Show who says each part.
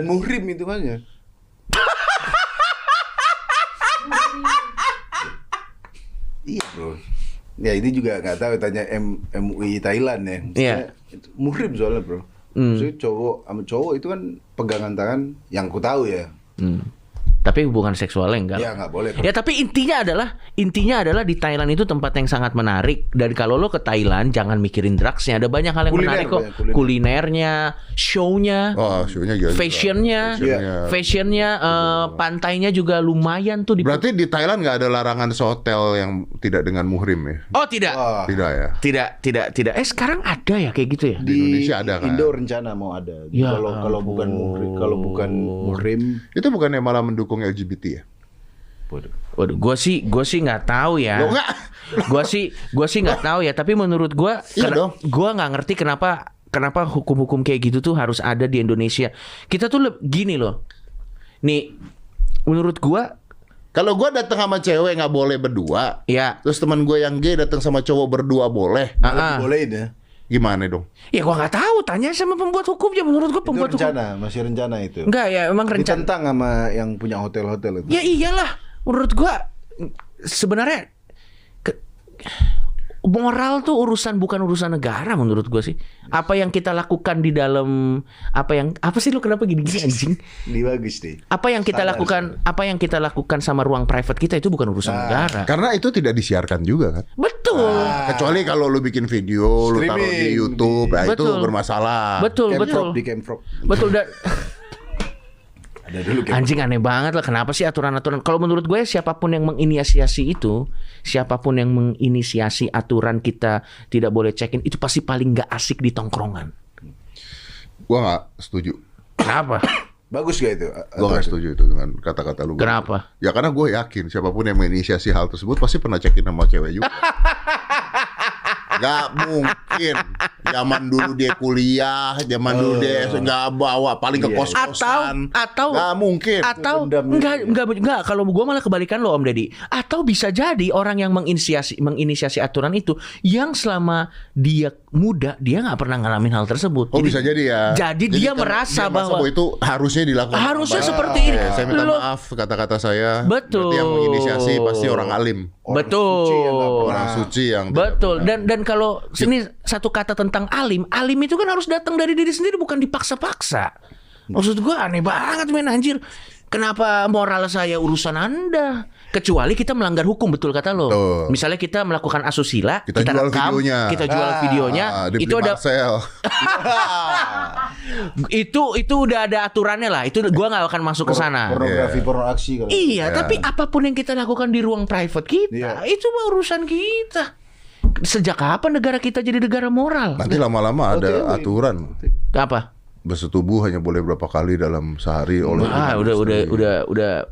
Speaker 1: Dan muhrim hitungannya. Iya bro. Ya ini juga nggak tahu, tanya MUI Thailand ya.
Speaker 2: Iya.
Speaker 1: Muhrim soalnya bro. Maksudnya cowok sama cowok itu kan pegangan tangan yang ku tahu ya.
Speaker 2: Tapi hubungan seksualnya enggak.
Speaker 1: Ya nggak boleh.
Speaker 2: Ya tapi intinya adalah di Thailand itu tempat yang sangat menarik. Dan kalau lo ke Thailand jangan mikirin drugsnya, ada banyak hal yang menarik kok. Kulinernya, show-nya,
Speaker 3: show-nya gila.
Speaker 2: fashionnya, pantainya juga lumayan tuh.
Speaker 3: Berarti di Thailand nggak ada larangan sehotel yang tidak dengan muhrim ya?
Speaker 2: Oh tidak.
Speaker 3: Tidak ya?
Speaker 2: Tidak. Sekarang ada ya kayak gitu ya?
Speaker 3: Di Indonesia ada kan?
Speaker 1: Indo rencana mau ada.
Speaker 2: Ya
Speaker 1: Kalau bukan muhrim.
Speaker 3: Itu bukannya malah mendukung LGBT ya?
Speaker 2: Waduh, gue sih nggak tahu ya.
Speaker 3: Loh, nggak?
Speaker 2: Gue sih nggak tahu ya. Tapi menurut gue, gue nggak ngerti kenapa hukum-hukum kayak gitu tuh harus ada di Indonesia. Kita tuh gini loh. Nih, menurut gue,
Speaker 3: kalau gue datang sama cewek nggak boleh berdua.
Speaker 2: Ya.
Speaker 3: Terus teman gue yang gay datang sama cowok berdua boleh.
Speaker 1: Bolehin ya.
Speaker 3: Gimana dong?
Speaker 2: Ya gue nggak tahu. Tanya sama pembuat hukumnya. Menurut gue pembuat
Speaker 1: itu rencana, masih rencana itu.
Speaker 2: Enggak ya, emang rencana.
Speaker 1: Ditentang sama yang punya hotel-hotel itu.
Speaker 2: Ya iyalah. Menurut gue sebenarnya moral tuh bukan urusan negara menurut gue sih. Apa yang kita lakukan di dalam apa sih, lu kenapa gini-gini anjing?
Speaker 1: Ini bagus deh.
Speaker 2: Apa yang kita lakukan sama ruang private kita itu bukan urusan negara.
Speaker 3: Karena itu tidak disiarkan juga kan?
Speaker 2: Betul.
Speaker 3: Kecuali kalau lu bikin video, lu taruh di YouTube, itu bermasalah.
Speaker 2: Betul.
Speaker 1: Di Camfrog.
Speaker 2: Betul.
Speaker 1: Ada dulu Camfrog.
Speaker 2: Anjing aneh banget lah, kenapa sih aturan-aturan? Kalau menurut gue siapapun yang menginisiasi aturan kita tidak boleh check-in, itu pasti paling nggak asik di tongkrongan.
Speaker 3: Gua nggak setuju.
Speaker 2: Kenapa?
Speaker 1: Bagus gak itu?
Speaker 3: Gue gak setuju itu dengan kata-kata lu.
Speaker 2: Kenapa?
Speaker 3: Ya karena gue yakin siapapun yang menginisiasi hal tersebut pasti pernah cekin sama cewek juga. Gak mungkin. Zaman dulu dia kuliah, zaman dulu dia nggak bawa, paling ke kos-kosan.
Speaker 2: Atau
Speaker 3: nggak mungkin.
Speaker 2: Atau enggak. Kalau gue malah kebalikan lo Om Deddy. Atau bisa jadi orang yang menginisiasi aturan itu yang selama dia muda dia nggak pernah ngalamin hal tersebut.
Speaker 3: Oh, bisa jadi ya.
Speaker 2: Jadi dia merasa bahwa
Speaker 3: itu harusnya dilakukan.
Speaker 2: Harusnya seperti ini.
Speaker 3: Saya minta maaf kata-kata saya.
Speaker 2: Betul.
Speaker 3: Berarti yang menginisiasi pasti orang alim. Orang suci yang
Speaker 2: betul. Dan kalau ini satu kata tentang alim itu kan harus datang dari diri sendiri, bukan dipaksa-paksa. Maksud gue aneh banget men anjir. Kenapa moral saya urusan Anda? Kecuali kita melanggar hukum, betul kata lo. Misalnya kita melakukan asusila, kita
Speaker 3: jual
Speaker 2: rekam,
Speaker 3: videonya.
Speaker 2: Kita jual videonya, itu ada itu udah ada aturannya lah. Itu gua nggak akan masuk ke sana.
Speaker 1: Pornografi, porno aksi kalau.
Speaker 2: Iya, tapi apapun yang kita lakukan di ruang private kita, itu mah urusan kita. Sejak kapan negara kita jadi negara moral?
Speaker 3: Nanti lama-lama ada aturan.
Speaker 2: Apa?
Speaker 3: Bersetubuh hanya boleh berapa kali dalam sehari oleh.
Speaker 2: Udah